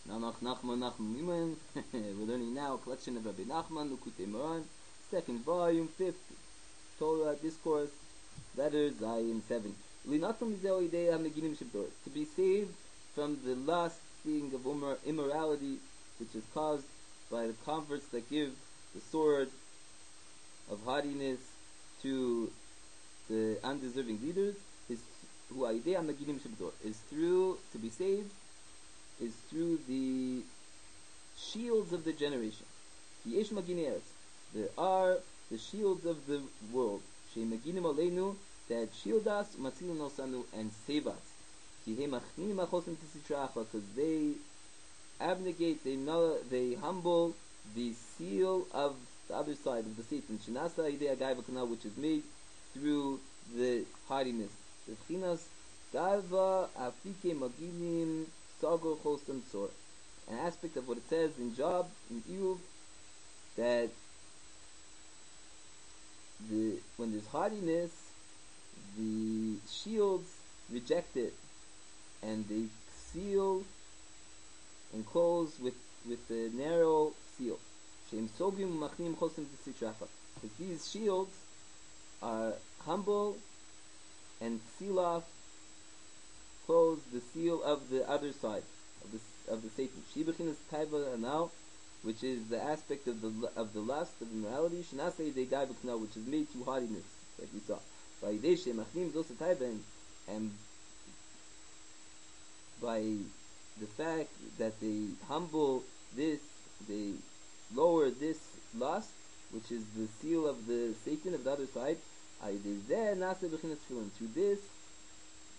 Nanach, Nachma, MeUman. We're learning now a collection of Rabbi Nachman, MeUman, second volume, fifth Torah Discourse, letters Zayin 7. To be saved from the lusting of immorality, which is caused by the converts that give the sword of haughtiness to the undeserving leaders, is through, to be saved, is through the shields of the generation. There are the shields of the world that shield us and save us. Because they abnegate, they humble the seal of the other side of the Satan, which is made through the haughtiness. An aspect of what it says in Job, in Iyuv, that when there's haughtiness, the shields reject it, and they seal and close with the narrow seal. Because these shields are humble and seal off, close the seal of the other side of the Satan. Which is the aspect of the lust, of immorality, which is made through haughtiness, like we saw. And by the fact that they humble this, they lower this lust, which is the seal of the Satan of the other side, through this,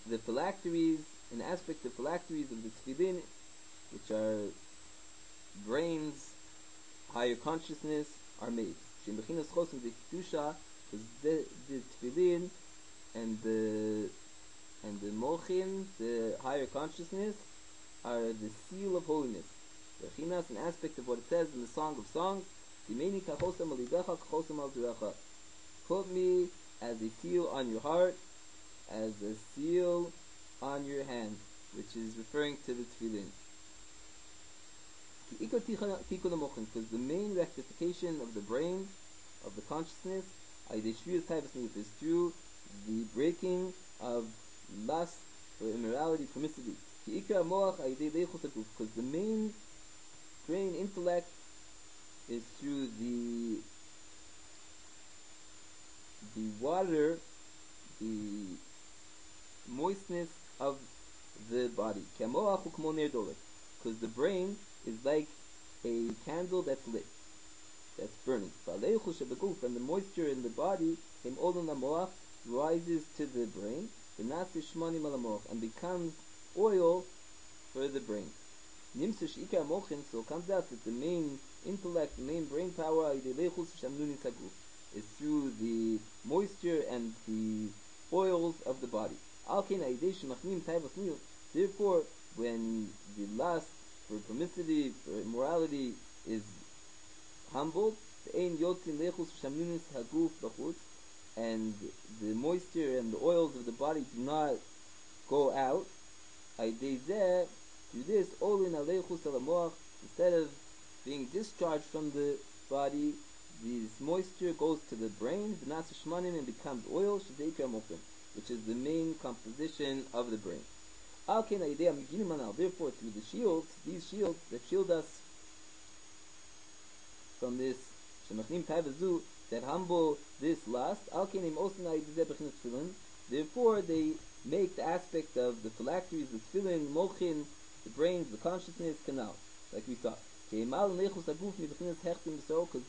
the phylacteries, an aspect of phylacteries of the tefillin, which are brains, higher consciousness, are made. Because the tefillin and the mochin, the higher consciousness, are the seal of holiness. An aspect of what it says in the Song of Songs, put me as a seal on your heart, as a seal on your hand, which is referring to the tefillin. Because the main rectification of the brain, of the consciousness, is through the breaking of lust or immorality, promiscuity. Because the main brain intellect is through the water, the moistness of the body. Because the brain is like a candle that's lit, that's burning. And the moisture in the body rises to the brain and becomes oil for the brain. So it comes out that the main intellect, the main brain power is through the moisture and the oils of the body. Therefore, when the lust for promiscuity, for immorality is humbled, and the moisture and the oils of the body do not go out, through this, instead of being discharged from the body, this moisture goes to the brain, and becomes oil, which is the main composition of the brain. Therefore, through the shields, these shields that shield us from this, that humble this lust, therefore they make the aspect of the phylacteries, the tefillin, mochin, the brains, the consciousness, canal, like we saw. Because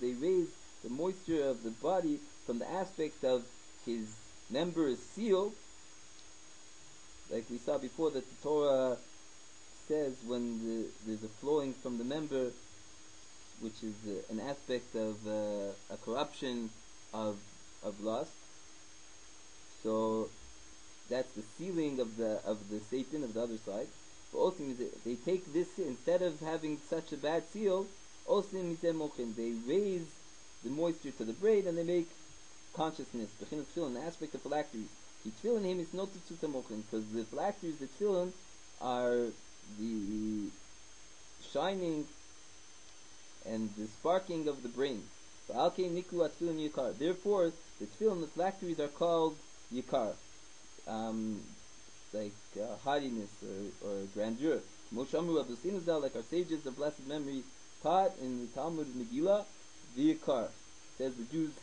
they raise the moisture of the body from the aspect of his member is sealed, like we saw before, that the Torah says when there's a flowing from the member, which is an aspect of a corruption of lust. So that's the sealing of the Satan of the other side. But also they take this, instead of having such a bad seal, they raise the moisture to the brain and they make consciousness, an aspect of phylacteries. Because the phylacteries, the tefillin, are the shining and the sparking of the brain. Therefore, the tefillin, the phylacteries are called yikar, haughtiness or grandeur. Like our sages of blessed memory taught in the Talmud Megillah, the yikar. Says the Jews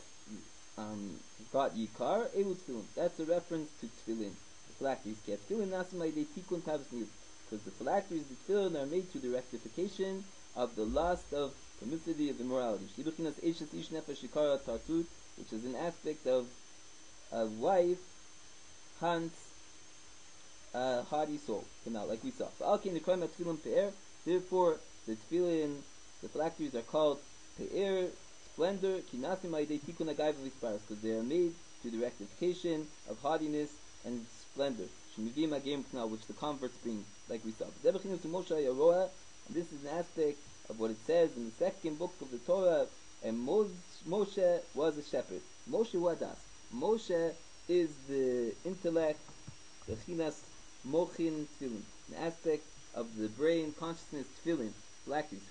got yikar, elu tefillin. That's a reference to tefillin. The phylacteries get tefillin nasamai de tikun tavus niyut. Because the phylacteries, the tefillin, are made to the rectification of the lust of promiscuity, of immorality. Which is an aspect of a wife, Hans, haughty soul. Now, like we saw. Therefore, the tefillin, the phylacteries are called pe'er, splendor, because they are made to the rectification of haughtiness and splendor, which the converts bring, like we saw. And this is an aspect of what it says in the second book of the Torah, and Moshe was a shepherd. Moshe wadas. Moshe is the intellect, the chinas mochin tefillin, an aspect of the brain, consciousness, tefillin, phylacteries.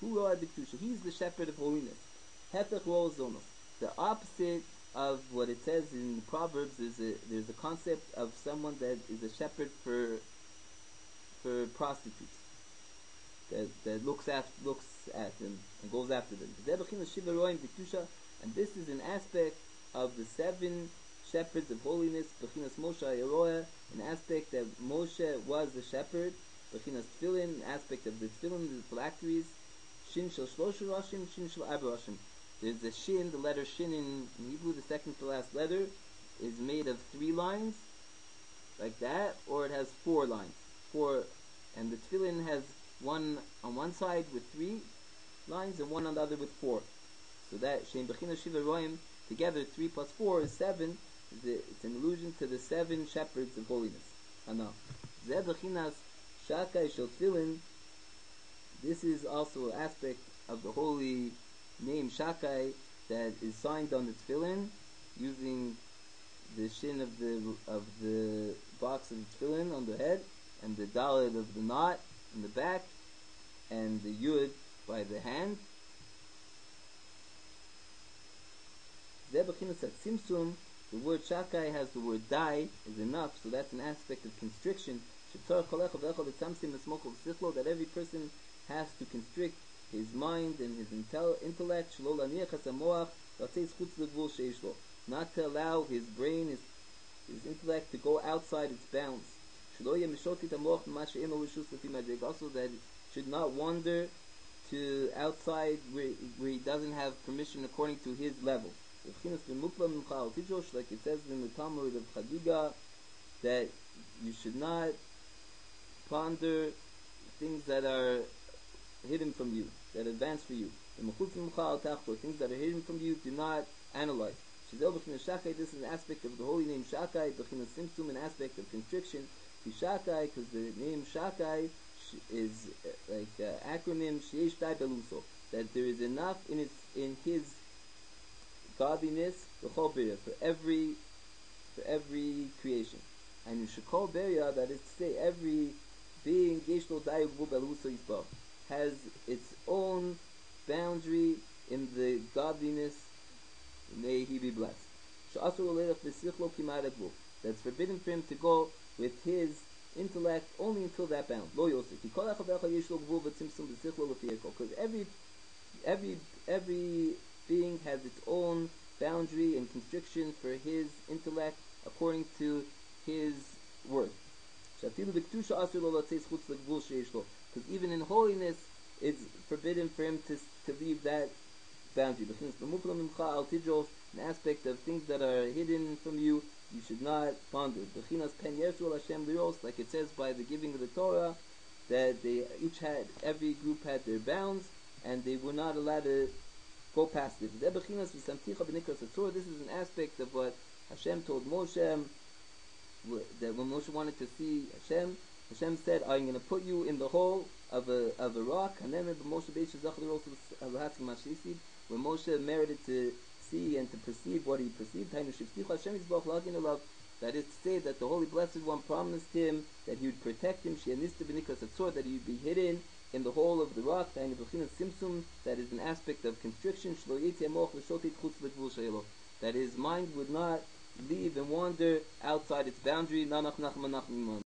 He's the shepherd of holiness. Hefech ro zonos. The opposite of what it says in Proverbs is there's a concept of someone that is a shepherd for prostitutes. That looks at them and goes after them. And this is an aspect of the 7 shepherds of holiness, an aspect that Moshe was the shepherd, an aspect of the tefillin, the phylacteries, shin shel shlosh rashim, shin shel arba rashim. There's a shin, the letter shin in Hebrew, the second to last letter, is made of 3 lines, like that, or it has 4 lines. And the tefillin has one on one side with 3 lines and one on the other with 4. So that Shem Bechina Shiva Roim, together 3 plus 4 is 7. It's an allusion to the 7 shepherds of holiness. Now, Zeh Bechinas Shakai Shel Tefillin. This is also an aspect of the holy name Shakai that is signed on the tefillin using the shin of the box of the tefillin on the head, and the daled of the knot in the back, and the yud by the hand. Zebachina said Simsum, the word Shakai has the word dai, is enough, so that's an aspect of constriction. That every person has to constrict his mind and his intellect, not to allow his brain, his intellect to go outside its bounds. Also that it should not wander to outside where he doesn't have permission according to his level. Like it says in the Talmud of Chagiga, that you should not ponder things that are hidden from you, that advance for you. Things that are hidden from you, do not analyze. This is an aspect of the holy name Shakai, an aspect of constriction. Shakai, because the name Shakai is like acronym Sheish Dai Beluso, that there is enough in his godliness for every creation. And in Shekol Beria, that is to say, every being Yeshlo Dai Beluso Yisbach has its own boundary in the godliness. May he be blessed. That's forbidden for him to go with his intellect only until that bound. Because every being has its own boundary and constriction for his intellect according to his worth. Because even in holiness, it's forbidden for him to leave that boundary. An aspect of things that are hidden from you, you should not ponder. Like it says by the giving of the Torah, that every group had their bounds, and they were not allowed to go past it. This is an aspect of what Hashem told Moshe, that when Moshe wanted to see Hashem said, I'm going to put you in the hole of a rock. And then when Moshe merited to see and to perceive what he perceived, that is to say that the Holy Blessed One promised him that he would protect him, that he would be hidden in the hole of the rock, that is an aspect of constriction, that his mind would not leave and wander outside its boundary. Nanach, Nachma, MeUman.